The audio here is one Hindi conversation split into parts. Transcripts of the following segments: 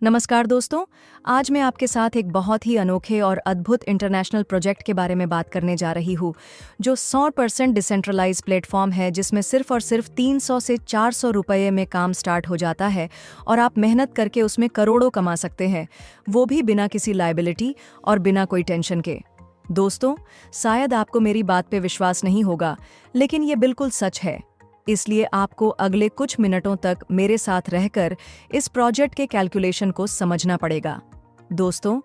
नमस्कार दोस्तों। आज मैं आपके साथ एक बहुत ही अनोखे और अद्भुत इंटरनेशनल प्रोजेक्ट के बारे में बात करने जा रही हूँ, जो 100% डिसेंट्रलाइज प्लेटफॉर्म है, जिसमें सिर्फ और सिर्फ 300 से 400 रुपये में काम स्टार्ट हो जाता है और आप मेहनत करके उसमें करोड़ों कमा सकते हैं, वो भी बिना किसी लायबिलिटी और बिना कोई टेंशन के। दोस्तों, शायद आपको मेरी बात पे विश्वास नहीं होगा, लेकिन ये बिल्कुल सच है। इसलिए आपको अगले कुछ मिनटों तक मेरे साथ रहकर इस प्रोजेक्ट के कैलकुलेशन को समझना पड़ेगा। दोस्तों,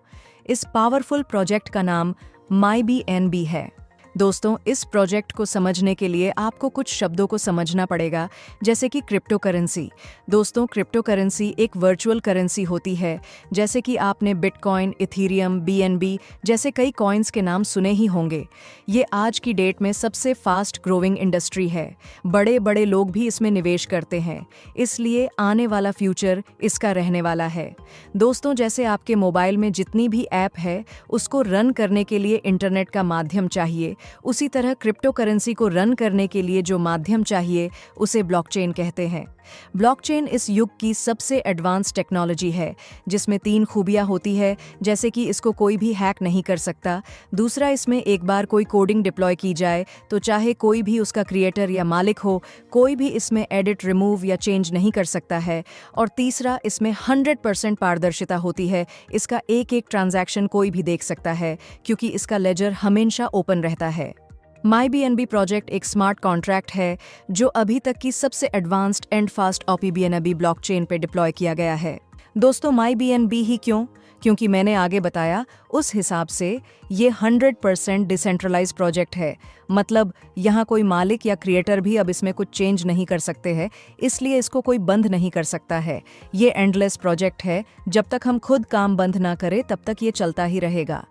इस पावरफुल प्रोजेक्ट का नाम MyBNB है। दोस्तों, इस प्रोजेक्ट को समझने के लिए आपको कुछ शब्दों को समझना पड़ेगा, जैसे कि क्रिप्टो करेंसी। दोस्तों, क्रिप्टो करेंसी एक वर्चुअल करेंसी होती है, जैसे कि आपने बिटकॉइन, इथीरियम, BNB जैसे कई कॉइन्स के नाम सुने ही होंगे। ये आज की डेट में सबसे फास्ट ग्रोइंग इंडस्ट्री है। बड़े बड़े लोग भी इसमें निवेश करते हैं, इसलिए आने वाला फ्यूचर इसका रहने वाला है। दोस्तों, जैसे आपके मोबाइल में जितनी भी ऐप है, उसको रन करने के लिए इंटरनेट का माध्यम चाहिए, उसी तरह क्रिप्टो करेंसी को रन करने के लिए जो माध्यम चाहिए, उसे ब्लॉकचेन कहते हैं। ब्लॉकचेन इस युग की सबसे एडवांस टेक्नोलॉजी है, जिसमें 3 खूबियां होती है, जैसे कि इसको कोई भी हैक नहीं कर सकता। दूसरा, इसमें एक बार कोई कोडिंग डिप्लॉय की जाए तो चाहे कोई भी उसका क्रिएटर या मालिक हो, कोई भी इसमें एडिट, रिमूव या चेंज नहीं कर सकता है। और तीसरा, इसमें 100% पारदर्शिता होती है। इसका एक एक ट्रांजैक्शन कोई भी देख सकता है, क्योंकि इसका लेजर हमेशा ओपन रहता है। MyBNB प्रोजेक्ट एक स्मार्ट कॉन्ट्रैक्ट है, जो अभी तक की सबसे advanced and fast OPBNB blockchain पे डिप्लॉय किया गया है। दोस्तों, MyBNB ही क्यों? क्योंकि मैंने आगे बताया उस हिसाब से ये 100% डिसेंट्रलाइज प्रोजेक्ट है। मतलब यहाँ कोई मालिक या क्रिएटर भी अब इसमें कुछ चेंज नहीं कर सकते हैं, इसलिए इसको कोई बंद नहीं कर सकता है। ये एंडलेस प्रोजेक्ट है, जब तक हम खुद काम बंद ना करें तब तक ये चलता ही रहेगा।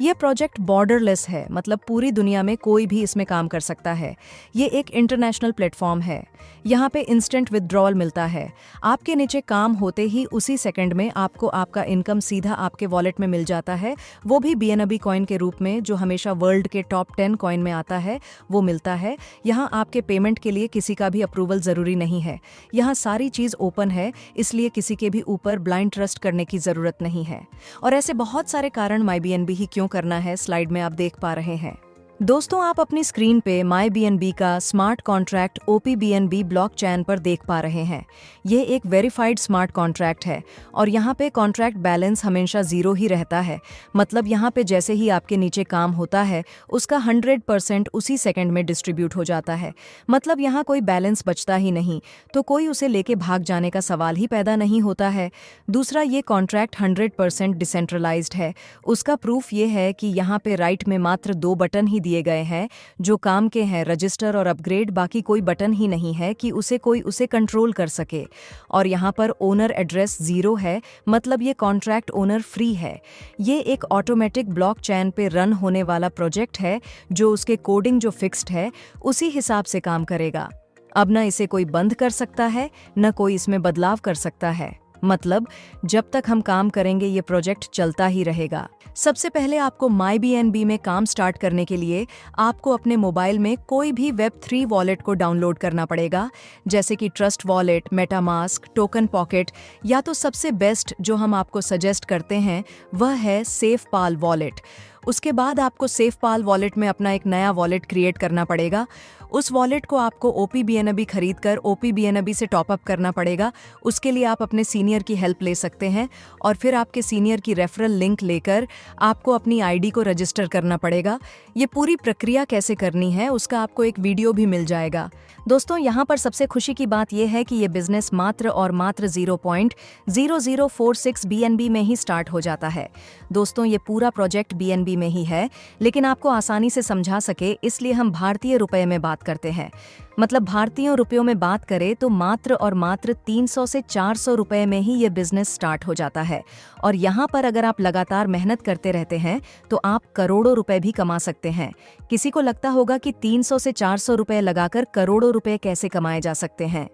ये प्रोजेक्ट बॉर्डरलेस है, मतलब पूरी दुनिया में कोई भी इसमें काम कर सकता है। ये एक इंटरनेशनल प्लेटफॉर्म है। यहाँ पे इंस्टेंट विथड्रॉल मिलता है। आपके नीचे काम होते ही उसी सेकंड में आपको आपका इनकम सीधा आपके वॉलेट में मिल जाता है, वो भी BNB कॉइन के रूप में, जो हमेशा वर्ल्ड के टॉप 10 कॉइन में आता है, वो मिलता है। यहाँ आपके पेमेंट के लिए किसी का भी अप्रूवल जरूरी नहीं है। यहाँ सारी चीज ओपन है, इसलिए किसी के भी ऊपर ब्लाइंड ट्रस्ट करने की जरूरत नहीं है। और ऐसे बहुत सारे कारण MyBNB ही क्यों करना है, स्लाइड में आप देख पा रहे हैं। दोस्तों, आप अपनी स्क्रीन पे MyBNB का स्मार्ट कॉन्ट्रैक्ट OPBNB ब्लॉकचेन पर देख पा रहे हैं। ये एक वेरीफाइड स्मार्ट कॉन्ट्रैक्ट है और यहाँ पे कॉन्ट्रैक्ट बैलेंस हमेशा 0 ही रहता है। मतलब यहाँ पे जैसे ही आपके नीचे काम होता है, उसका 100% उसी सेकंड में डिस्ट्रीब्यूट हो जाता है। मतलब यहाँ कोई बैलेंस बचता ही नहीं, तो कोई उसे लेके भाग जाने का सवाल ही पैदा नहीं होता है। दूसरा, ये कॉन्ट्रैक्ट 100% डिसेंट्रलाइज्ड है। उसका प्रूफ ये है कि यहाँ पे राइट में मात्र 2 बटन ही दिए गए हैं जो काम के हैं, रजिस्टर और अपग्रेड। बाकी कोई बटन ही नहीं है कि कोई उसे कंट्रोल कर सके। और यहाँ पर ओनर एड्रेस 0 है, मतलब ये कॉन्ट्रैक्ट ओनर फ्री है। ये एक ऑटोमेटिक ब्लॉकचेन पे रन होने वाला प्रोजेक्ट है, जो उसके कोडिंग जो फिक्स्ड है उसी हिसाब से काम करेगा। अब न इसे कोई बंद कर सकता है, न कोई इसमें बदलाव कर सकता है। मतलब जब तक हम काम करेंगे ये प्रोजेक्ट चलता ही रहेगा। सबसे पहले आपको MyBNB में काम स्टार्ट करने के लिए आपको अपने मोबाइल में कोई भी Web3 वॉलेट को डाउनलोड करना पड़ेगा, जैसे कि trust wallet, MetaMask, token pocket, या तो सबसे बेस्ट जो हम आपको सजेस्ट करते हैं वह है सेफपाल वॉलेट। उसके बाद आपको सेफपाल वॉलेट में अपना एक नया वॉलेट क्रिएट करना पड़ेगा। उस वॉलेट को आपको OPBNB खरीदकर OPBNB से टॉपअप करना पड़ेगा। उसके लिए आप अपने सीनियर की हेल्प ले सकते हैं और फिर आपके सीनियर की रेफरल लिंक लेकर आपको अपनी ID को रजिस्टर करना पड़ेगा। ये पूरी प्रक्रिया कैसे करनी है उसका आपको एक वीडियो भी मिल जाएगा। दोस्तों, यहाँ पर सबसे खुशी की बात यह है कि ये बिजनेस मात्र और मात्र 0.0046 BNB में ही स्टार्ट हो जाता है। दोस्तों, ये पूरा प्रोजेक्ट BNB में ही है, लेकिन आपको आसानी से समझा सके इसलिए हम भारतीय रुपए में बात करते हैं। मतलब भारतीय रुपयों में बात करें तो मात्र और मात्र 300 से 400 रुपए में ही ये बिजनेस स्टार्ट हो जाता है। और यहाँ पर अगर आप लगातार मेहनत करते रहते हैं तो आप करोड़ों रुपए भी कमा सकते हैं। किसी को लगता होगा कि 300 से 400 रुपए लगाकर करोड़ों रुपए कैसे कमाए जा सकते हैं,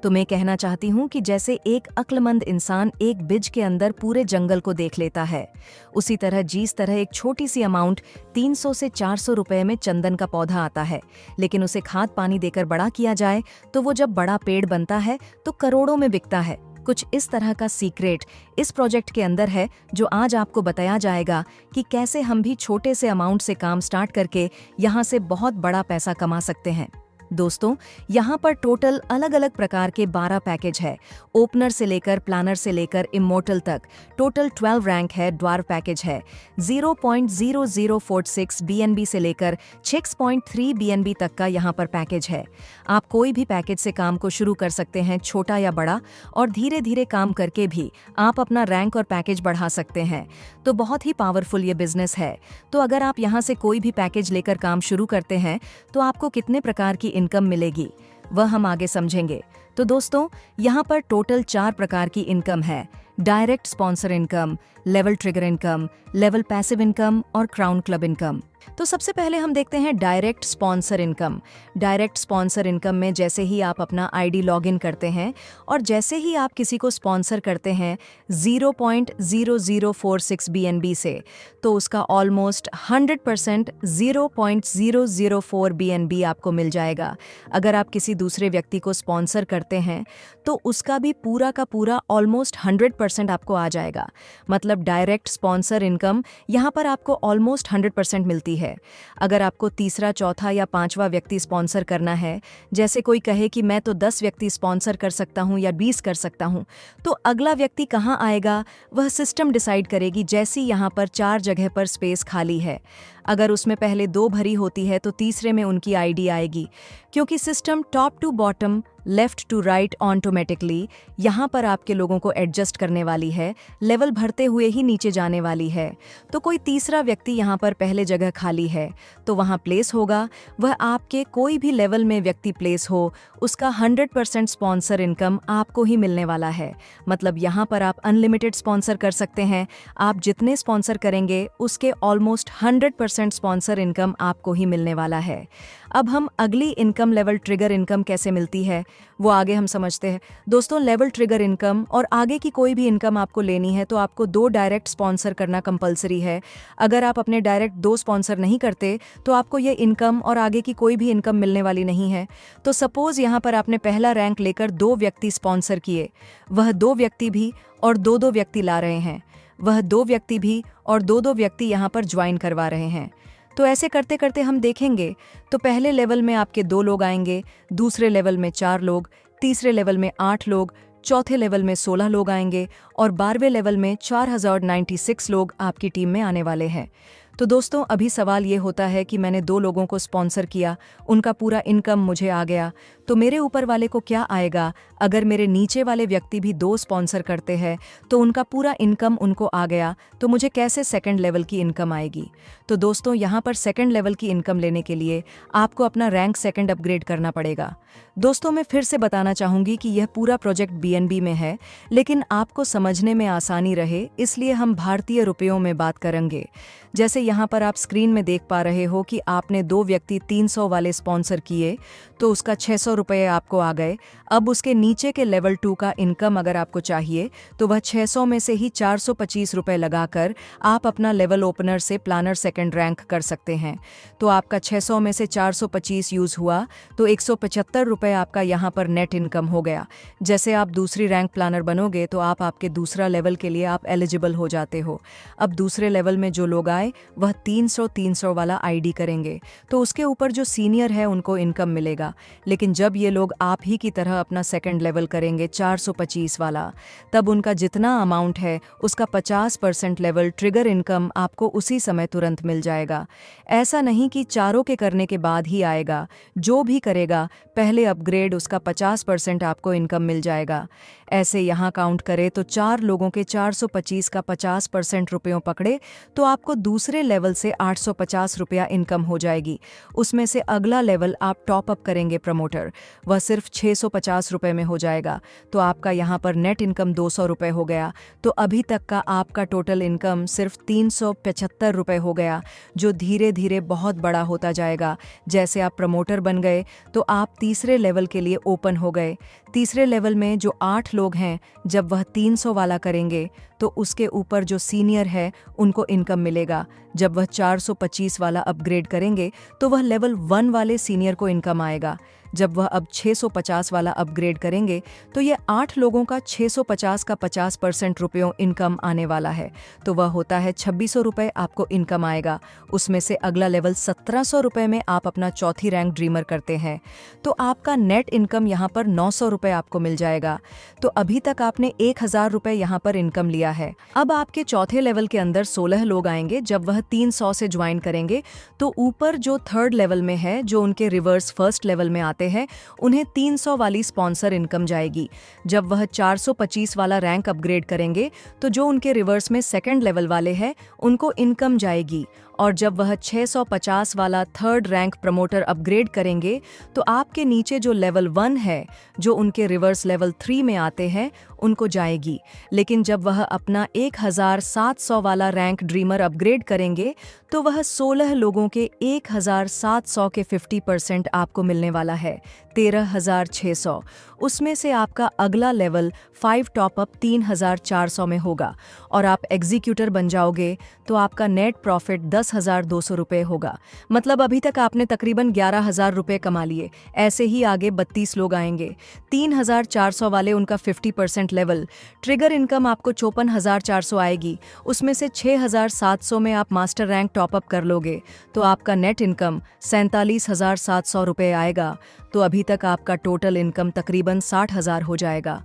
तो मैं कहना चाहती हूँ कि जैसे एक अक्लमंद इंसान एक बिज के अंदर पूरे जंगल को देख लेता है, उसी तरह जिस तरह एक छोटी सी अमाउंट 300 से 400 रुपए में चंदन का पौधा आता है, लेकिन उसे खाद पानी देकर बड़ा किया जाए तो वो जब बड़ा पेड़ बनता है तो करोड़ों में बिकता है। कुछ इस तरह का सीक्रेट इस प्रोजेक्ट के अंदर है जो आज आपको बताया जाएगा कि कैसे हम भी छोटे से अमाउंट से काम स्टार्ट करके यहाँ से बहुत बड़ा पैसा कमा सकते हैं। दोस्तों, यहाँ पर टोटल अलग अलग प्रकार के 12 पैकेज है। ओपनर से लेकर प्लानर से लेकर इमोर्टल तक टोटल 12 रैंक है। ड्वार्फ पैकेज है 0.0046 BNB से लेकर 6.3 BNB तक का यहाँ पर पैकेज है। आप कोई भी पैकेज से काम को शुरू कर सकते हैं, छोटा या बड़ा, और धीरे धीरे काम करके भी आप अपना रैंक और पैकेज बढ़ा सकते हैं। तो बहुत ही पावरफुल ये बिजनेस है। तो अगर आप यहाँ से कोई भी पैकेज लेकर काम शुरू करते हैं तो आपको कितने प्रकार की इनकम मिलेगी वह हम आगे समझेंगे। तो दोस्तों, यहाँ पर टोटल 4 प्रकार की इनकम है। Direct sponsor income, level trigger income, level passive income और क्राउन क्लब इनकम। तो सबसे पहले हम देखते हैं direct sponsor income. Direct sponsor income में जैसे ही आप अपना आईडी लॉगिन करते हैं और जैसे ही आप किसी को स्पॉन्सर करते हैं 0.0046 BNB से, तो उसका ऑलमोस्ट 100% 0.004 BNB आपको मिल जाएगा। अगर आप किसी दूसरे व्यक्ति को स्पॉन्सर करते हैं तो उसका भी पूरा का पूरा ऑलमोस्ट 100% आपको आ जाएगा। मतलब डायरेक्ट स्पॉन्सर इनकम यहाँ पर आपको ऑलमोस्ट 100% मिलती है। अगर आपको तीसरा, चौथा या पांचवा व्यक्ति स्पॉन्सर करना है, जैसे कोई कहे कि मैं तो 10 व्यक्ति स्पॉन्सर कर सकता हूं या 20 कर सकता हूं, तो अगला व्यक्ति कहां आएगा वह सिस्टम डिसाइड करेगी। जैसी यहां पर 4 जगह पर स्पेस खाली है, अगर उसमें पहले 2 भरी होती है तो तीसरे में उनकी आईडी आएगी, क्योंकि system top to bottom, left to right automatically यहाँ पर आपके लोगों को एडजस्ट करने वाली है, लेवल भरते हुए ही नीचे जाने वाली है। तो कोई तीसरा व्यक्ति यहाँ पर पहले जगह खाली है तो वहाँ प्लेस होगा, वह आपके कोई भी लेवल में व्यक्ति प्लेस हो, उसका 100% स्पॉन्सर इनकम आपको ही मिलने वाला है। मतलब यहाँ पर आप अनलिमिटेड स्पॉन्सर कर सकते हैं। आप जितने स्पॉन्सर करेंगे उसके ऑलमोस्ट 100% स्पॉन्सर इनकम आपको ही मिलने वाला है। अब हम अगली इनकम लेवल ट्रिगर इनकम कैसे मिलती है वो आगे हम समझते हैं। दोस्तों, लेवल ट्रिगर इनकम और आगे की कोई भी इनकम आपको लेनी है तो आपको 2 डायरेक्ट स्पॉन्सर करना कंपलसरी है। अगर आप अपने डायरेक्ट 2 स्पॉन्सर नहीं करते तो आपको ये इनकम और आगे की कोई भी इनकम मिलने वाली नहीं है। तो सपोज यहाँ पर आपने पहला रैंक लेकर 2 व्यक्ति स्पॉन्सर किए, वह 2 व्यक्ति भी और 2-2 व्यक्ति ला रहे हैं, वह 2 व्यक्ति भी और 2-2 व्यक्ति यहाँ पर ज्वाइन करवा रहे हैं। तो ऐसे करते करते हम देखेंगे तो पहले लेवल में आपके 2 लोग आएंगे, दूसरे लेवल में 4 लोग, तीसरे लेवल में 8 लोग, चौथे लेवल में 16 लोग आएंगे और 12वें लेवल में 4096 लोग आपकी टीम में आने वाले हैं। तो दोस्तों, अभी सवाल ये होता है कि मैंने 2 लोगों को स्पॉन्सर किया, उनका पूरा इनकम मुझे आ गया, तो मेरे ऊपर वाले को क्या आएगा? अगर मेरे नीचे वाले व्यक्ति भी 2 स्पॉन्सर करते हैं तो उनका पूरा इनकम उनको आ गया, तो मुझे कैसे सेकंड लेवल की इनकम आएगी? तो दोस्तों, यहाँ पर सेकंड लेवल की इनकम लेने के लिए आपको अपना रैंक सेकंड अपग्रेड करना पड़ेगा। दोस्तों, मैं फिर से बताना चाहूँगी कि यह पूरा प्रोजेक्ट BNB में है, लेकिन आपको समझने में आसानी रहे इसलिए हम भारतीय रुपयों में बात करेंगे। जैसे यहाँ पर आप स्क्रीन में देख पा रहे हो कि आपने 2 व्यक्ति 300 वाले स्पॉन्सर किए तो उसका 600 रुपये आपको आ गए। अब उसके नीचे के लेवल 2 का इनकम अगर आपको चाहिए तो वह 600 में से ही 425 रुपये लगाकर आप अपना लेवल ओपनर से प्लानर सेकंड रैंक कर सकते हैं। तो आपका 600 में से 425 यूज़ हुआ तो 175 रुपये आपका यहाँ पर नेट इनकम हो गया। जैसे आप दूसरी रैंक प्लानर बनोगे तो आप आपके दूसरा लेवल के लिए आप एलिजिबल हो जाते हो। अब दूसरे लेवल में जो लोग आए वह 300 वाला आईडी करेंगे तो उसके ऊपर जो सीनियर है उनको इनकम मिलेगा। लेकिन जब ये लोग आप ही की तरह अपना सेकंड लेवल करेंगे 425 वाला, तब उनका जितना अमाउंट है उसका 50% लेवल ट्रिगर इनकम आपको उसी समय तुरंत मिल जाएगा। ऐसा नहीं कि चारों के करने के बाद ही आएगा, जो भी करेगा पहले अपग्रेड उसका 50% आपको इनकम मिल जाएगा। ऐसे यहाँ काउंट करें तो 4 लोगों के 425 का 50% रुपयों पकड़े तो आपको दूसरे लेवल से 850 रुपया इनकम हो जाएगी। उसमें से अगला लेवल आप टॉप अप करेंगे प्रमोटर, वह सिर्फ 650 रुपये में हो जाएगा। तो आपका यहाँ पर नेट इनकम 200 रुपये हो गया। तो अभी तक का आपका टोटल इनकम सिर्फ 375 रुपये हो गया, जो धीरे धीरे बहुत बड़ा होता जाएगा। जैसे आप प्रमोटर बन गए तो आप तीसरे लेवल के लिए ओपन हो गए। तीसरे लेवल में जो 8 लोग हैं, जब वह 300 वाला करेंगे तो उसके ऊपर जो सीनियर है उनको इनकम मिलेगा। जब वह 425 वाला अपग्रेड करेंगे तो वह लेवल 1 वाले सीनियर को इनकम आएगा। जब वह अब 650 वाला अपग्रेड करेंगे तो ये 8 लोगों का 650 का 50% रुपयों इनकम आने वाला है, तो वह होता है 2600 रुपये आपको इनकम आएगा। उसमें से अगला लेवल 1700 रुपये में आप अपना चौथी रैंक ड्रीमर करते हैं तो आपका नेट इनकम यहाँ पर 900 रुपये आपको मिल जाएगा। तो अभी तक आपने 1000 रुपये यहाँ पर इनकम लिया है। अब आपके चौथे लेवल के अंदर 16 लोग आएंगे। जब वह 300 से ज्वाइन करेंगे तो ऊपर जो थर्ड लेवल में है, जो उनके रिवर्स फर्स्ट लेवल में आते हैं, उन्हें 300 वाली स्पॉन्सर इनकम जाएगी। जब वह 425 वाला रैंक अपग्रेड करेंगे तो जो उनके रिवर्स में सेकंड लेवल वाले हैं उनको इनकम जाएगी। और जब वह 650 वाला थर्ड रैंक प्रमोटर अपग्रेड करेंगे तो आपके नीचे जो लेवल 1 है, जो उनके रिवर्स लेवल 3 में आते हैं, उनको जाएगी। लेकिन जब वह अपना 1700 वाला रैंक ड्रीमर अपग्रेड करेंगे तो वह 16 लोगों के 1700 के 50% आपको मिलने वाला है, 13,600। उसमें से आपका अगला लेवल 5 टॉपअप 3,400 में होगा और आप एग्जीक्यूटर बन जाओगे तो आपका नेट प्रॉफिट 10,200 रुपये होगा। मतलब अभी तक आपने तकरीबन 11,000 रुपये कमा लिए। ऐसे ही आगे 32 लोग आएंगे। 3,400 वाले उनका 50% लेवल, ट्रिगर इनकम आपको 54,400 आएगी। उसमें से 6,700 में आप मास्टर रैंक टॉपअप कर लोगे तो आपका नेट इनकम 47,700 रुपये आएगा। तो अभी तक आपका टोटल इनकम तकरीबन 60,000 हो जाएगा।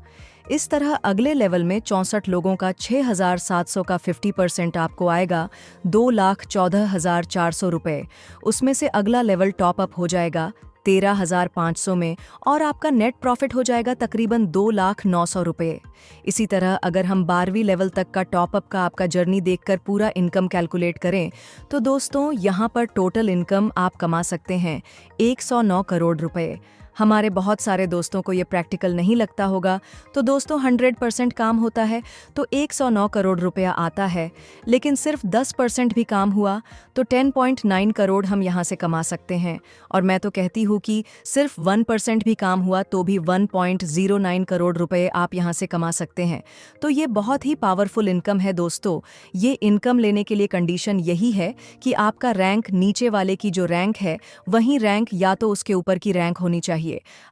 इस तरह अगले लेवल में 64 लोगों का 6,700 का 50% आपको आएगा, 2,14,400 रुपये। उसमें से अगला लेवल टॉपअप हो जाएगा 13,500 में और आपका नेट प्रॉफिट हो जाएगा तकरीबन 2,09,000 रुपये। इसी तरह अगर हम 12वीं लेवल तक का टॉपअप का आपका जर्नी देखकर पूरा इनकम कैलकुलेट करें तो दोस्तों यहाँ पर टोटल इनकम आप कमा सकते हैं 109 करोड़ रुपए। हमारे बहुत सारे दोस्तों को ये प्रैक्टिकल नहीं लगता होगा, तो दोस्तों 100% काम होता है तो 109 करोड़ रुपया आता है, लेकिन सिर्फ 10% भी काम हुआ तो 10.9 करोड़ हम यहाँ से कमा सकते हैं। और मैं तो कहती हूँ कि सिर्फ 1% भी काम हुआ तो भी 1.09 करोड़ रुपए आप यहाँ से कमा सकते हैं। तो ये बहुत ही पावरफुल इनकम है दोस्तों। ये इनकम लेने के लिए कंडीशन यही है कि आपका रैंक नीचे वाले की जो रैंक है वही रैंक या तो उसके ऊपर की रैंक होनी चाहिए।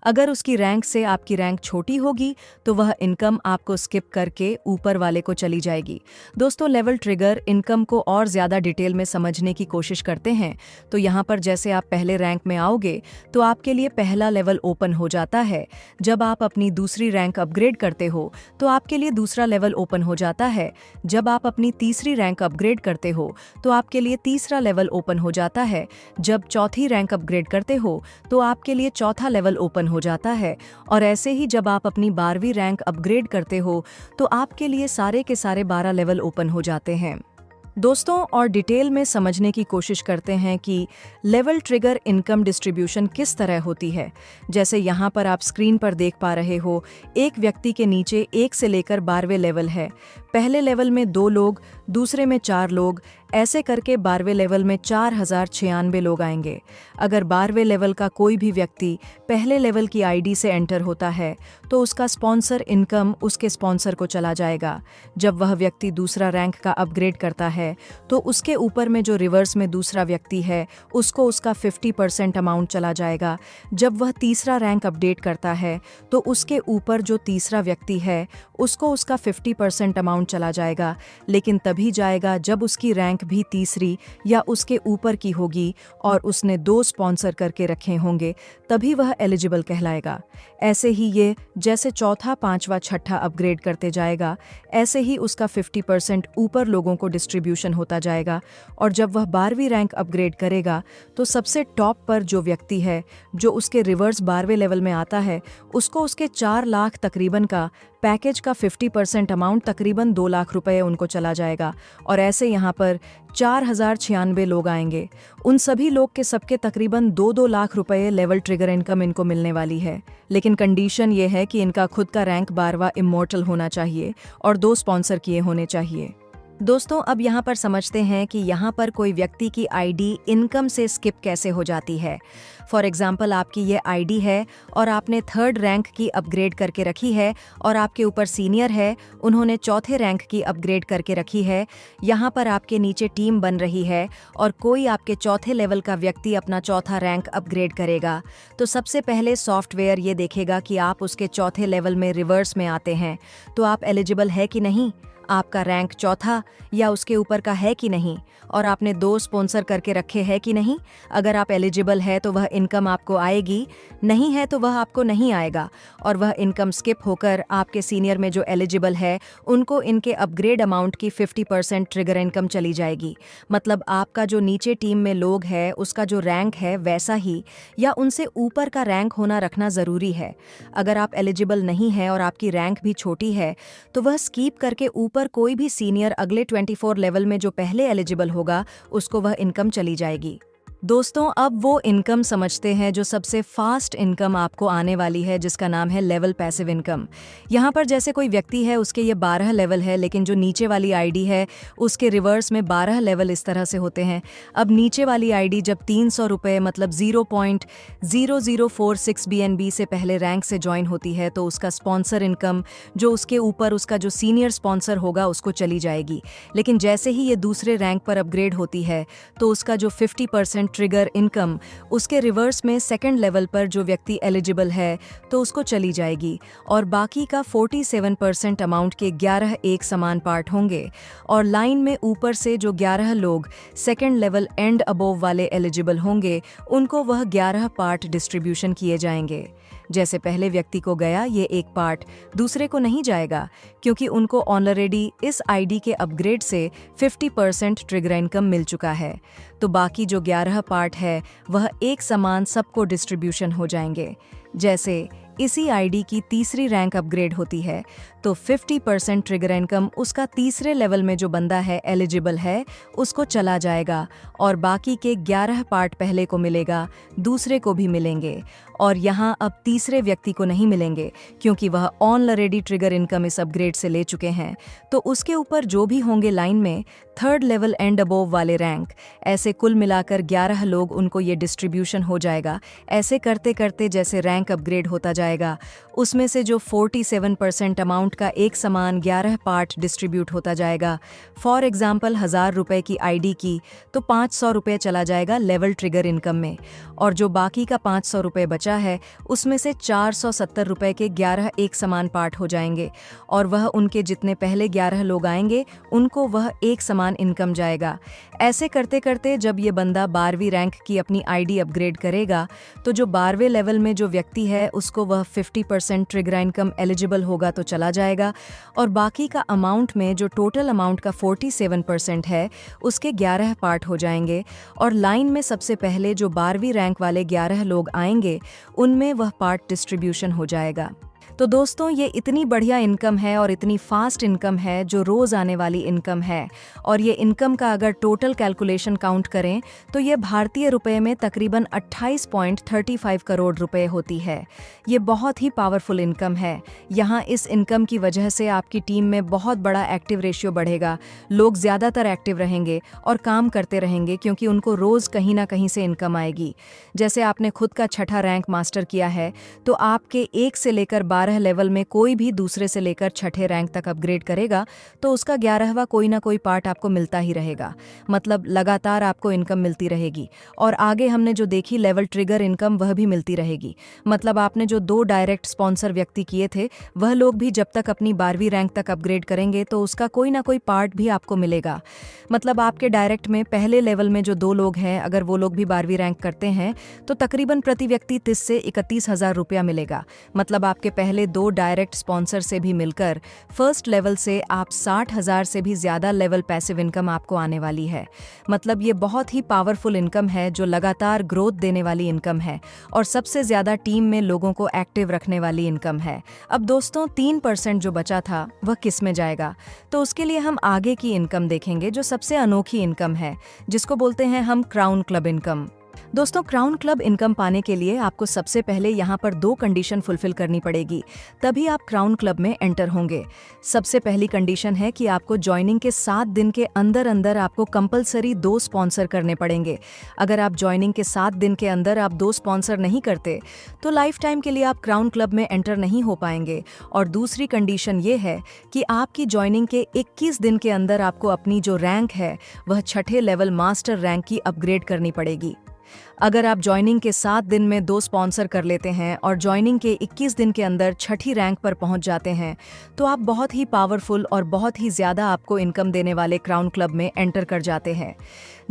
अगर उसकी रैंक से आपकी रैंक छोटी होगी तो वह इनकम आपको स्किप करके ऊपर वाले को चली जाएगी। दोस्तों लेवल ट्रिगर इनकम को और ज्यादा डिटेल में समझने की कोशिश करते हैं तो यहाँ पर जैसे आप पहले रैंक में आओगे तो आपके लिए पहला लेवल ओपन हो जाता है। जब आप अपनी दूसरी रैंक अपग्रेड करते हो तो आपके लिए दूसरा लेवल ओपन हो जाता है। जब आप अपनी तीसरी रैंक अपग्रेड करते हो तो आपके लिए तीसरा लेवल ओपन हो जाता है। जब चौथी रैंक अपग्रेड करते हो तो आपके लिए चौथा लेवल ओपन हो जाता है। और ऐसे ही जब आप अपनी 12वीं रैंक अपग्रेड करते हो तो आपके लिए सारे के सारे 12 लेवल ओपन हो जाते हैं। दोस्तों और डिटेल में समझने की कोशिश करते हैं कि लेवल ट्रिगर इनकम डिस्ट्रीब्यूशन किस तरह होती है। जैसे यहाँ पर आप स्क्रीन पर देख पा रहे हो, एक व्यक्ति के नीचे 1 से लेकर 12वें लेवल है। पहले लेवल में 2 लोग, दूसरे में 4 लोग, ऐसे करके 12वें लेवल में 4,096 लोग आएंगे। अगर 12वें लेवल का कोई भी व्यक्ति पहले लेवल की आईडी से एंटर होता है तो उसका स्पॉन्सर इनकम उसके स्पॉन्सर को चला जाएगा। जब वह व्यक्ति दूसरा रैंक का अपग्रेड करता है तो उसके ऊपर में जो रिवर्स में दूसरा व्यक्ति है उसको उसका 50% अमाउंट चला जाएगा। जब वह तीसरा रैंक अपडेट करता है तो उसके ऊपर जो तीसरा व्यक्ति है उसको उसका 50% अमाउंट चला जाएगा, लेकिन तभी जाएगा जब उसकी रैंक भी तीसरी या उसके ऊपर की होगी और उसने 2 स्पॉन्सर करके रखे होंगे, तभी वह एलिजिबल कहलाएगा। ऐसे ही ये जैसे चौथा, पांचवा, छठा अपग्रेड करते जाएगा, ऐसे ही उसका 50% ऊपर लोगों को डिस्ट्रीब्यूशन होता जाएगा। और जब वह 12वीं रैंक अपग्रेड करेगा तो सबसे टॉप पर जो व्यक्ति है, जो उसके रिवर्स 12वें लेवल में आता है, उसको उसके 4 लाख तकरीबन का पैकेज का 50% अमाउंट तकरीबन 2 लाख रुपए उनको चला जाएगा। और ऐसे यहाँ पर 4,096 लोग आएंगे। उन सभी लोग के सबके तकरीबन 2-2 लाख रुपए लेवल ट्रिगर इनकम इनको मिलने वाली है। लेकिन कंडीशन ये है कि इनका खुद का रैंक 12वां इमॉर्टल होना चाहिए और 2 स्पॉन्सर किए होने चाहिए। दोस्तों अब यहाँ पर समझते हैं कि यहाँ पर कोई व्यक्ति की आईडी इनकम से स्किप कैसे हो जाती है। फॉर एग्जाम्पल आपकी ये आईडी है और आपने 3rd रैंक की अपग्रेड करके रखी है और आपके ऊपर सीनियर है, उन्होंने 4थे रैंक की अपग्रेड करके रखी है। यहाँ पर आपके नीचे टीम बन रही है और कोई आपके 4थे लेवल का व्यक्ति अपना 4था रैंक अपग्रेड करेगा। तो सबसे पहले सॉफ्टवेयर ये देखेगा कि आप उसके 4थे लेवल में रिवर्स में आते हैं, तो आप एलिजिबल है कि नहीं, आपका रैंक 4था या उसके ऊपर का है कि नहीं, और आपने 2 स्पॉन्सर करके रखे हैं कि नहीं। अगर आप एलिजिबल है तो वह इनकम आपको आएगी, नहीं है तो वह आपको नहीं आएगा और वह इनकम स्किप होकर आपके सीनियर में जो एलिजिबल है उनको इनके अपग्रेड अमाउंट की 50% ट्रिगर इनकम चली जाएगी। मतलब आपका जो नीचे टीम में लोग है उसका जो रैंक है वैसा ही या उनसे ऊपर का रैंक होना रखना ज़रूरी है। अगर आप एलिजिबल नहीं है और आपकी रैंक भी छोटी है तो वह स्कीप करके पर कोई भी सीनियर अगले 24 लेवल में जो पहले एलिजिबल होगा उसको वह इनकम चली जाएगी। दोस्तों अब वो इनकम समझते हैं जो सबसे फास्ट इनकम आपको आने वाली है, जिसका नाम है लेवल पैसिव इनकम। यहाँ पर जैसे कोई व्यक्ति है उसके ये 12 लेवल है, लेकिन जो नीचे वाली आईडी है उसके रिवर्स में 12 लेवल इस तरह से होते हैं। अब नीचे वाली आईडी जब 300 रुपये मतलब 0.0046 BNB से पहले रैंक से ज्वाइन होती है तो उसका स्पॉन्सर इनकम जो उसके ऊपर उसका जो सीनियर स्पॉन्सर होगा उसको चली जाएगी। लेकिन जैसे ही ये दूसरे रैंक पर अपग्रेड होती है तो उसका जो 50% ट्रिगर इनकम उसके रिवर्स में 2nd लेवल पर जो व्यक्ति एलिजिबल है तो उसको चली जाएगी और बाकी का 47% अमाउंट के 11 एक समान पार्ट होंगे और लाइन में ऊपर से जो 11 लोग 2nd लेवल एंड अबोव वाले एलिजिबल होंगे उनको वह 11 पार्ट डिस्ट्रीब्यूशन किए जाएंगे। जैसे पहले व्यक्ति को गया ये एक पार्ट, दूसरे को नहीं जाएगा क्योंकि उनको ऑलरेडी इस आईडी के अपग्रेड से 50% ट्रिगर इनकम मिल चुका है। तो बाकी जो 11 पार्ट है वह एक समान सबको डिस्ट्रीब्यूशन हो जाएंगे। जैसे इसी आईडी की तीसरी रैंक अपग्रेड होती है तो 50% ट्रिगर इनकम उसका तीसरे लेवल में जो बंदा है एलिजिबल है उसको चला जाएगा और बाकी के 11 पार्ट पहले को मिलेगा, दूसरे को भी मिलेंगे और यहाँ अब तीसरे व्यक्ति को नहीं मिलेंगे क्योंकि वह ऑलरेडी ट्रिगर इनकम इस अपग्रेड से ले चुके हैं। तो उसके ऊपर जो भी होंगे लाइन में 3rd लेवल एंड अबोव वाले रैंक, ऐसे कुल मिलाकर 11 लोग उनको ये डिस्ट्रीब्यूशन हो जाएगा। ऐसे करते करते जैसे रैंक अपग्रेड होता जाएगा उसमें से जो 47% अमाउंट का एक समान 11 पार्ट डिस्ट्रीब्यूट होता जाएगा। फॉर एग्जाम्पल 1000 रुपये की आईडी की तो 500 रुपये चला जाएगा लेवल ट्रिगर इनकम में और जो बाकी का 500 रुपये बचा है उसमें से 470 रुपये के 11 एक समान पार्ट हो जाएंगे और वह उनके जितने पहले 11 लोग आएंगे उनको वह एक समान इनकम जाएगा। ऐसे करते करते जब ये बंदा 12वीं रैंक की अपनी आईडी अपग्रेड करेगा तो जो 12वें लेवल में जो व्यक्ति है उसको वह 50% ट्रिगर इनकम एलिजिबल होगा तो चला जाएगा और बाकी का अमाउंट में जो टोटल अमाउंट का 47% है उसके 11 पार्ट हो जाएंगे और लाइन में सबसे पहले जो 12वीं रैंक वाले 11 लोग आएंगे उनमें वह पार्ट डिस्ट्रीब्यूशन हो जाएगा। तो दोस्तों ये इतनी बढ़िया इनकम है और इतनी फास्ट इनकम है जो रोज़ आने वाली इनकम है और ये इनकम का अगर टोटल कैलकुलेशन काउंट करें तो ये भारतीय रुपए में तकरीबन 28.35 करोड़ रुपए होती है। ये बहुत ही पावरफुल इनकम है। यहाँ इस इनकम की वजह से आपकी टीम में बहुत बड़ा एक्टिव रेशियो बढ़ेगा, लोग ज़्यादातर एक्टिव रहेंगे और काम करते रहेंगे क्योंकि उनको रोज़ कहीं ना कहीं से इनकम आएगी। जैसे आपने खुद का 6ठा रैंक मास्टर किया है तो आपके 1 से लेकर 12 लेवल में कोई भी दूसरे से लेकर 6ठे रैंक तक अपग्रेड करेगा तो उसका 11वां कोई ना कोई पार्ट आपको मिलता ही रहेगा। मतलब लगातार आपको इनकम मिलती रहेगी और आगे हमने जो देखी लेवल ट्रिगर इनकम वह भी मिलती रहेगी। मतलब आपने जो 2 डायरेक्ट स्पॉन्सर व्यक्ति किए थे वह लोग भी जब तक अपनी 12वीं रैंक तक अपग्रेड करेंगे तो उसका कोई ना कोई पार्ट भी आपको मिलेगा। मतलब आपके डायरेक्ट में पहले लेवल में जो 2 लोग हैं अगर वो लोग भी 12वीं रैंक करते हैं तो तकरीबन प्रति व्यक्ति 30 से 31 हज़ार रुपया मिलेगा। मतलब आपके पहले 2 डायरेक्ट स्पॉन्सर से भी मिलकर फर्स्ट लेवल से आप 60,000 से भी ज्यादा लेवल पैसिव इनकम आपको आने वाली है। मतलब ये बहुत ही पावरफुल इनकम है जो लगातार ग्रोथ देने वाली इनकम है और सबसे ज्यादा टीम में लोगों को एक्टिव रखने वाली इनकम है। अब दोस्तों 3% जो बचा था वह किस में जाएगा, तो उसके लिए हम आगे की इनकम देखेंगे जो सबसे अनोखी इनकम है जिसको बोलते हैं हम क्राउन क्लब इनकम। दोस्तों, क्राउन क्लब इनकम पाने के लिए आपको सबसे पहले यहाँ पर 2 कंडीशन फुलफिल करनी पड़ेगी, तभी आप क्राउन क्लब में एंटर होंगे। सबसे पहली कंडीशन है कि आपको ज्वाइनिंग के 7 दिन के अंदर अंदर आपको कंपलसरी 2 स्पॉन्सर करने पड़ेंगे। अगर आप ज्वाइनिंग के 7 दिन के अंदर आप 2 स्पॉन्सर नहीं करते तो लाइफ टाइम के लिए आप क्राउन क्लब में एंटर नहीं हो पाएंगे। और दूसरी कंडीशन ये है कि आपकी ज्वाइनिंग के 21 दिन के अंदर आपको अपनी जो रैंक है वह 6ठे लेवल मास्टर रैंक की अपग्रेड करनी पड़ेगी। अगर आप ज्वाइनिंग के 7 दिन में 2 स्पॉन्सर कर लेते हैं और ज्वाइनिंग के 21 दिन के अंदर 6ठी रैंक पर पहुंच जाते हैं तो आप बहुत ही पावरफुल और बहुत ही ज़्यादा आपको इनकम देने वाले क्राउन क्लब में एंटर कर जाते हैं।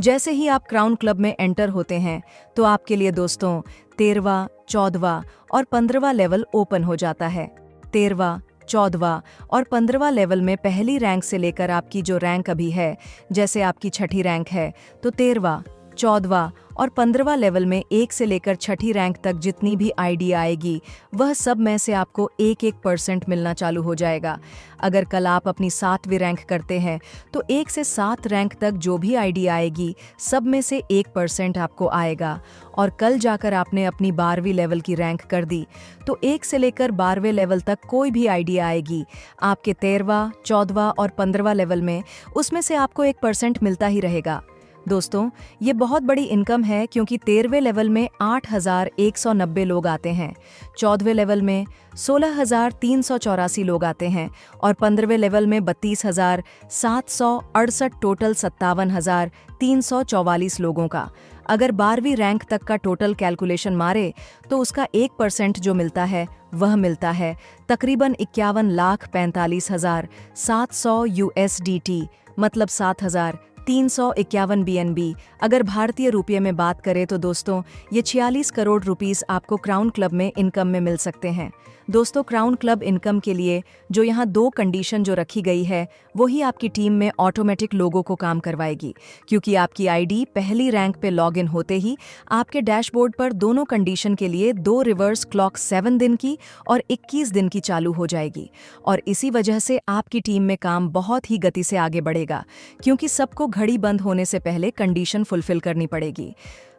जैसे ही आप क्राउन क्लब में एंटर होते हैं तो आपके लिए दोस्तों 13वां, 14वां और 15वां लेवल ओपन हो जाता है। 13वां, 14वां और 15वां लेवल में पहली रैंक से लेकर आपकी जो रैंक अभी है, जैसे आपकी 6ठी रैंक है तो 13वां, 14वां और 15वां लेवल में 1 से लेकर 6ठी रैंक तक जितनी भी आईडी आएगी वह सब में से आपको 1% मिलना चालू हो जाएगा। अगर कल आप अपनी 7वीं रैंक करते हैं तो 1 से 7 रैंक तक जो भी आईडी आएगी सब में से 1% आपको आएगा। और कल जाकर आपने अपनी 12वीं लेवल की रैंक कर दी तो 1 से लेकर 12वें लेवल तक कोई भी आईडी आएगी आपके 13वां, 14वां और 15वां लेवल में, उसमें से आपको 1% मिलता ही रहेगा। दोस्तों, ये बहुत बड़ी इनकम है क्योंकि 13वें लेवल में 8,190 लोग आते हैं, 14वें लेवल में 16,384 लोग आते हैं और 15वें लेवल में 32,768, टोटल 57,344 लोगों का। अगर 12वीं रैंक तक का टोटल कैलकुलेशन मारे तो उसका 1% जो मिलता है वह मिलता है तकरीबन 51,45,700 USDT, मतलब 7,351 BNB। अगर भारतीय रुपये में बात करें तो दोस्तों ये 46 करोड़ रुपीस आपको क्राउन क्लब में इनकम में मिल सकते हैं। दोस्तों, क्राउन क्लब इनकम के लिए जो यहाँ 2 कंडीशन जो रखी गई है वही आपकी टीम में ऑटोमेटिक लोगों को काम करवाएगी, क्योंकि आपकी आईडी पहली रैंक पे लॉगिन होते ही आपके डैशबोर्ड पर दोनों कंडीशन के लिए 2 रिवर्स क्लॉक 7 दिन की और 21 दिन की चालू हो जाएगी। और इसी वजह से आपकी टीम में काम बहुत ही गति से आगे बढ़ेगा, क्योंकि सबको घड़ी बंद होने से पहले कंडीशन फुलफिल करनी पड़ेगी।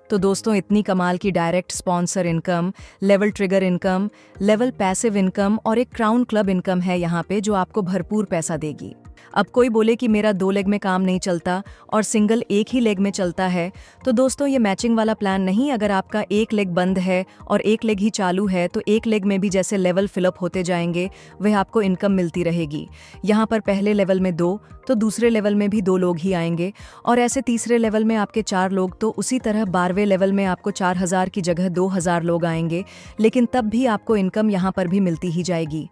तो दोस्तों, इतनी कमाल की direct sponsor income, level trigger income, level passive income और एक क्राउन क्लब इनकम है यहाँ पे जो आपको भरपूर पैसा देगी। अब कोई बोले कि मेरा 2 लेग में काम नहीं चलता और सिंगल एक ही लेग में चलता है, तो दोस्तों ये मैचिंग वाला प्लान नहीं। अगर आपका एक लेग बंद है और एक लेग ही चालू है तो एक लेग में भी जैसे लेवल फिलअप होते जाएंगे वह आपको इनकम मिलती रहेगी। यहाँ पर पहले लेवल में 2 तो दूसरे लेवल में भी 2 लोग ही आएंगे और ऐसे तीसरे लेवल में आपके 4 लोग, तो उसी तरह 12वें लेवल में आपको 4,000 की जगह 2,000 लोग आएंगे, लेकिन तब भी आपको इनकम यहाँ पर भी मिलती ही जाएगी।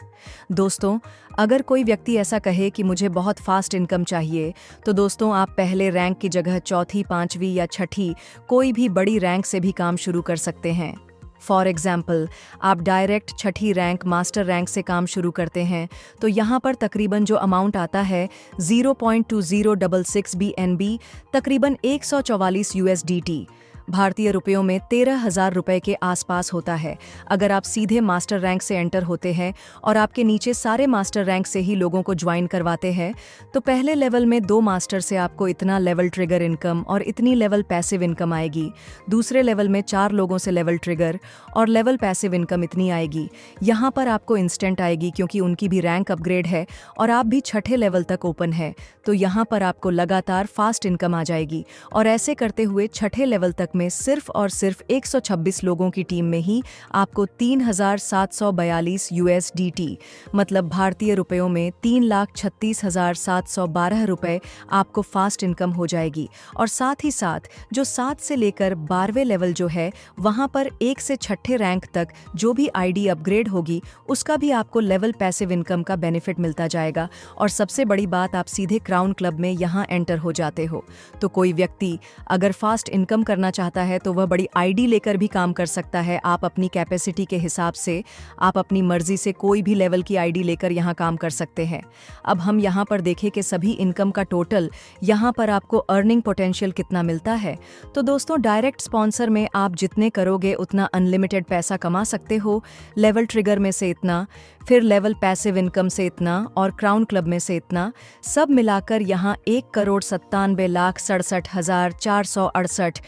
दोस्तों, अगर कोई व्यक्ति ऐसा कहे कि मुझे बहुत फास्ट इनकम चाहिए तो दोस्तों आप पहले रैंक की जगह 4थी, 5वीं या 6ठी कोई भी बड़ी रैंक से भी काम शुरू कर सकते हैं। फॉर एग्जाम्पल, आप डायरेक्ट 6ठी रैंक मास्टर रैंक से काम शुरू करते हैं तो यहाँ पर तकरीबन जो अमाउंट आता है 0.2066 BNB, तकरीबन 144 USDT, भारतीय रुपयों में 13,000 रुपये के आसपास होता है। अगर आप सीधे मास्टर रैंक से एंटर होते हैं और आपके नीचे सारे मास्टर रैंक से ही लोगों को ज्वाइन करवाते हैं तो पहले लेवल में 2 मास्टर से आपको इतना लेवल ट्रिगर इनकम और इतनी लेवल पैसिव इनकम आएगी। दूसरे लेवल में 4 लोगों से लेवल ट्रिगर और लेवल पैसिव इनकम इतनी आएगी। यहाँ पर आपको इंस्टेंट आएगी क्योंकि उनकी भी रैंक अपग्रेड है और आप भी 6ठे लेवल तक ओपन है, तो यहाँ पर आपको लगातार फास्ट इनकम आ जाएगी। और ऐसे करते हुए 6ठे लेवल तक में सिर्फ और सिर्फ 126 लोगों की टीम में ही आपको 3,742 USDT, मतलब भारतीय रुपयों में 3,36,712 रुपये आपको फास्ट इनकम हो जाएगी। और साथ ही साथ जो 7 से लेकर 12वें लेवल जो है वहां पर 1 से 6ठे रैंक तक जो भी आईडी अपग्रेड होगी उसका भी आपको लेवल पैसिव इनकम का बेनिफिट मिलता जाएगा। और सबसे बड़ी बात, आप सीधे क्राउन क्लब में यहाँ एंटर हो जाते हो। तो कोई व्यक्ति अगर फास्ट इनकम करना चाहता है तो वह बड़ी आईडी लेकर भी काम कर सकता है। आप अपनी कैपेसिटी के हिसाब से, आप अपनी मर्जी से कोई भी लेवल की आईडी लेकर यहाँ काम कर सकते हैं। अब हम यहाँ पर देखें कि सभी इनकम का टोटल यहाँ पर आपको अर्निंग पोटेंशियल कितना मिलता है। तो दोस्तों, डायरेक्ट स्पॉन्सर में आप जितने करोगे उतना अनलिमिटेड पैसा कमा सकते हो। लेवल ट्रिगर में से इतना, फिर लेवल पैसिव इनकम से इतना और क्राउन क्लब में से इतना, सब मिलाकर यहाँ 1,97,67,468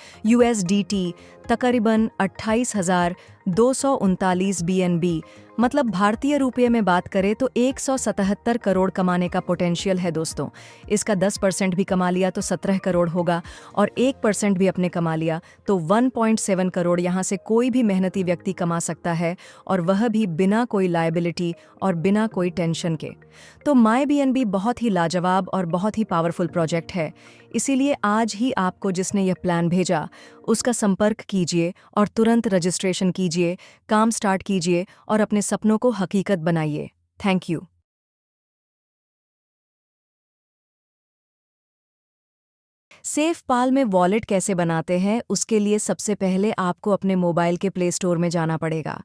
USDT तकरीबन 28,239 BNB, मतलब भारतीय रुपये में बात करें तो 177 करोड़ कमाने का पोटेंशियल है दोस्तों। इसका 10% भी कमा लिया तो 17 करोड़ होगा, और 1% भी अपने कमा लिया तो 1.7 करोड़ यहाँ से कोई भी मेहनती व्यक्ति कमा सकता है, और वह भी बिना कोई लायबिलिटी और बिना कोई टेंशन के। तो माई BNB बहुत ही लाजवाब और बहुत ही पावरफुल प्रोजेक्ट है। इसीलिए आज ही आपको जिसने यह प्लान भेजा उसका संपर्क कीजिए और तुरंत रजिस्ट्रेशन कीजिए, काम स्टार्ट कीजिए और अपने सपनों को हकीकत बनाइए। Thank you. सेफ पाल में वॉलेट कैसे बनाते हैं, उसके लिए सबसे पहले आपको अपने मोबाइल के प्ले स्टोर में जाना पड़ेगा।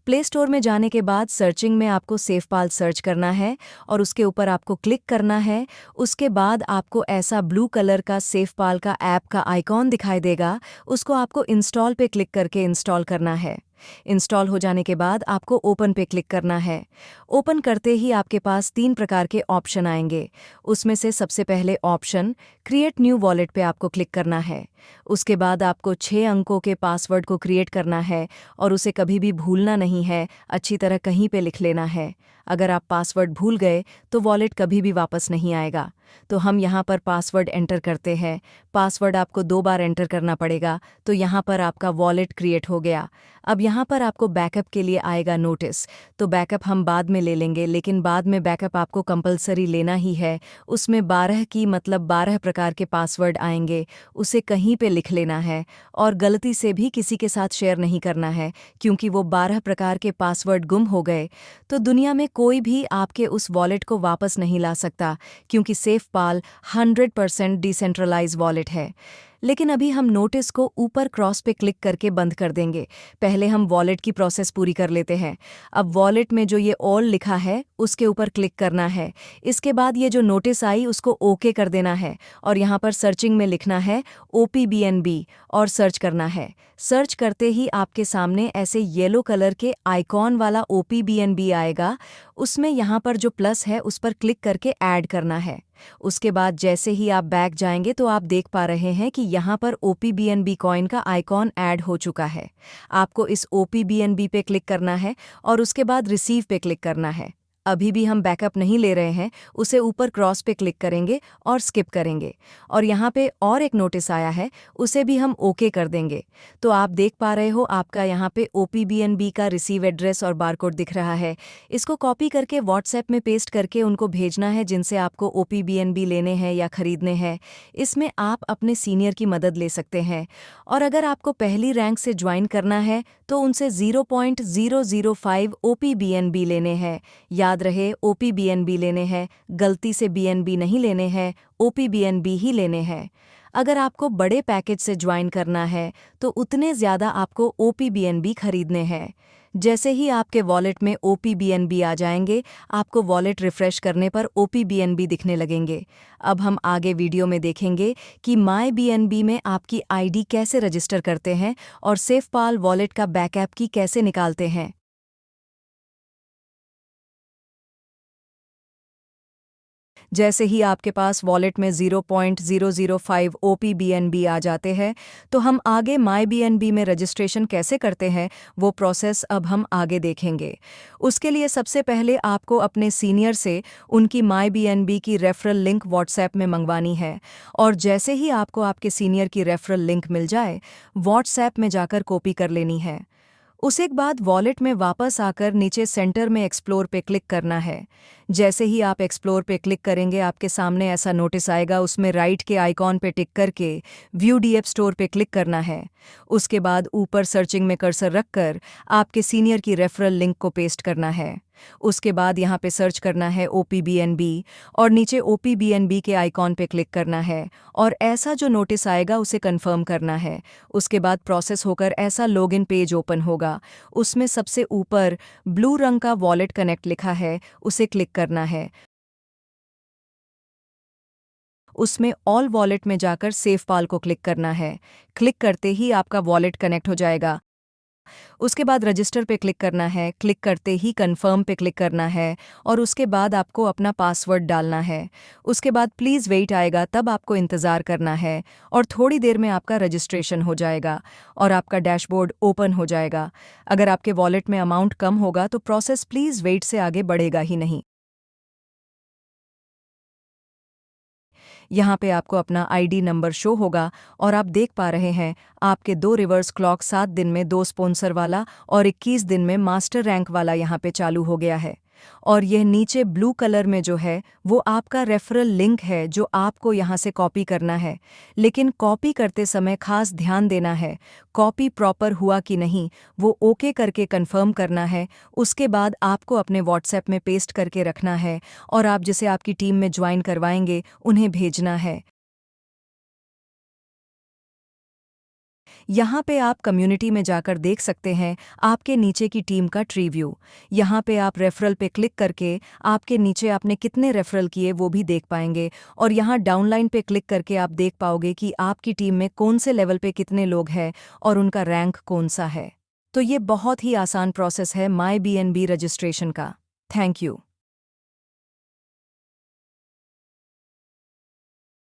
प्ले स्टोर में जाने के बाद सर्चिंग में आपको सेफ पाल सर्च करना है और उसके ऊपर आपको क्लिक करना है। उसके बाद आपको ऐसा ब्लू कलर का सेफ पाल का ऐप का आइकॉन दिखाई देगा, उसको आपको इंस्टॉल पे क्लिक करके इंस्टॉल करना है। इंस्टॉल हो जाने के बाद आपको ओपन पे क्लिक करना है। ओपन करते ही आपके पास 3 प्रकार के ऑप्शन आएंगे। उसमें से सबसे पहले ऑप्शन क्रिएट न्यू वॉलेट पे आपको क्लिक करना है। उसके बाद आपको 6 अंकों के पासवर्ड को क्रिएट करना है और उसे कभी भी भूलना नहीं है, अच्छी तरह कहीं पे लिख लेना है। अगर आप पासवर्ड भूल गए तो वॉलेट कभी भी वापस नहीं आएगा। तो हम यहाँ पर पासवर्ड एंटर करते हैं। पासवर्ड आपको 2 बार एंटर करना पड़ेगा। तो यहाँ पर आपका वॉलेट क्रिएट हो गया। अब यहाँ पर आपको बैकअप के लिए आएगा नोटिस। तो बैकअप हम बाद में ले लेंगे, लेकिन बाद में बैकअप आपको कंपलसरी लेना ही है। उसमें 12 की मतलब 12 प्रकार के पासवर्ड आएंगे, उसे कहीं पे लिख लेना है और गलती से भी किसी के साथ शेयर नहीं करना है, क्योंकि वो 12 प्रकार के पासवर्ड गुम हो गए तो दुनिया में कोई भी आपके उस वॉलेट को वापस नहीं ला सकता, क्योंकि सेफपाल 100% डिसेंट्रलाइज वॉलेट है। लेकिन अभी हम नोटिस को ऊपर क्रॉस पे क्लिक करके बंद कर देंगे। पहले हम वॉलेट की प्रोसेस पूरी कर लेते हैं। अब वॉलेट में जो ये ऑल लिखा है उसके ऊपर क्लिक करना है। इसके बाद ये जो नोटिस आई उसको ओके कर देना है और यहाँ पर सर्चिंग में लिखना है OPBNB और सर्च करना है। सर्च करते ही आपके सामने ऐसे येलो कलर के आइकॉन वाला OPBNB आएगा। उसमें यहाँ पर जो प्लस है उस पर क्लिक करके ऐड करना है। उसके बाद जैसे ही आप बैक जाएंगे तो आप देख पा रहे हैं कि यहाँ पर OPBNB कॉइन का आइकॉन ऐड हो चुका है। आपको इस OPBNB पे क्लिक करना है और उसके बाद रिसीव पे क्लिक करना है। अभी भी हम बैकअप नहीं ले रहे हैं, उसे ऊपर क्रॉस पे क्लिक करेंगे और स्किप करेंगे। और यहाँ पे और एक नोटिस आया है, उसे भी हम ओके कर देंगे। तो आप देख पा रहे हो आपका यहाँ पे OPBNB का रिसीव एड्रेस और बारकोड दिख रहा है। इसको कॉपी करके व्हाट्सएप में पेस्ट करके उनको भेजना है जिनसे आपको OPBNB लेने हैं या खरीदने हैं। इसमें आप अपने सीनियर की मदद ले सकते हैं, और अगर आपको पहली रैंक से ज्वाइन करना है तो उनसे 0.005 OPBNB लेने हैं। याद रहे, OPBNB लेने हैं, गलती से BNB नहीं लेने हैं, OPBNB ही लेने हैं। अगर आपको बड़े पैकेज से ज्वाइन करना है तो उतने ज़्यादा आपको OPBNB खरीदने हैं। जैसे ही आपके वॉलेट में OPBNB आ जाएंगे, आपको वॉलेट रिफ्रेश करने पर OPBNB दिखने लगेंगे। अब हम आगे वीडियो में देखेंगे कि माई BNB में आपकी ID कैसे रजिस्टर करते हैं और सेफपाल वॉलेट का बैकअप की कैसे निकालते हैं। जैसे ही आपके पास वॉलेट में 0.005 OPBNB आ जाते हैं तो हम आगे माई BNB में रजिस्ट्रेशन कैसे करते हैं वो प्रोसेस अब हम आगे देखेंगे। उसके लिए सबसे पहले आपको अपने सीनियर से उनकी माई BNB की रेफरल लिंक व्हाट्सएप में मंगवानी है, और जैसे ही आपको आपके सीनियर की रेफरल लिंक मिल जाए व्हाट्सएप में जाकर कॉपी कर लेनी है। उसे के बाद वॉलेट में वापस आकर नीचे सेंटर में एक्सप्लोर पे क्लिक करना है। जैसे ही आप एक्सप्लोर पे क्लिक करेंगे आपके सामने ऐसा नोटिस आएगा, उसमें राइट के आइकॉन पे टिक करके व्यू DF स्टोर पे क्लिक करना है। उसके बाद ऊपर सर्चिंग में कर्सर रखकर आपके सीनियर की रेफरल लिंक को पेस्ट करना है। उसके बाद यहाँ पे सर्च करना है OPBNB और नीचे OPBNB के आइकॉन पे क्लिक करना है और ऐसा जो नोटिस आएगा उसे कंफर्म करना है। उसके बाद प्रोसेस होकर ऐसा लॉगिन पेज ओपन होगा। उसमें सबसे ऊपर ब्लू रंग का वॉलेट कनेक्ट लिखा है, उसे क्लिक करना है। उसमें ऑल वॉलेट में जाकर सेफपाल को क्लिक करना है। क्लिक करते ही आपका वॉलेट कनेक्ट हो जाएगा। उसके बाद रजिस्टर पे क्लिक करना है, क्लिक करते ही कंफर्म पे क्लिक करना है और उसके बाद आपको अपना पासवर्ड डालना है। उसके बाद प्लीज़ वेट आएगा, तब आपको इंतज़ार करना है और थोड़ी देर में आपका रजिस्ट्रेशन हो जाएगा और आपका डैशबोर्ड ओपन हो जाएगा। अगर आपके वॉलेट में अमाउंट कम होगा तो प्रोसेस प्लीज़ वेट से आगे बढ़ेगा ही नहीं। यहाँ पे आपको अपना आईडी नंबर शो होगा और आप देख पा रहे हैं आपके 2 रिवर्स क्लॉक 7 दिन में 2 स्पॉन्सर वाला और 21 दिन में मास्टर रैंक वाला यहाँ पे चालू हो गया है। और यह नीचे ब्लू कलर में जो है वो आपका रेफरल लिंक है जो आपको यहाँ से कॉपी करना है। लेकिन कॉपी करते समय खास ध्यान देना है, कॉपी प्रॉपर हुआ कि नहीं वो ओके करके कंफर्म करना है। उसके बाद आपको अपने व्हाट्सएप में पेस्ट करके रखना है और आप जिसे आपकी टीम में ज्वाइन करवाएंगे उन्हें भेजना है। यहाँ पे आप कम्युनिटी में जाकर देख सकते हैं आपके नीचे की टीम का ट्री व्यू। यहाँ पे आप रेफरल पे क्लिक करके आपके नीचे आपने कितने रेफरल किए वो भी देख पाएंगे और यहाँ डाउनलाइन पे क्लिक करके आप देख पाओगे कि आपकी टीम में कौन से लेवल पे कितने लोग हैं और उनका रैंक कौन सा है। तो ये बहुत ही आसान प्रोसेस है माई BNB रजिस्ट्रेशन का। Thank you.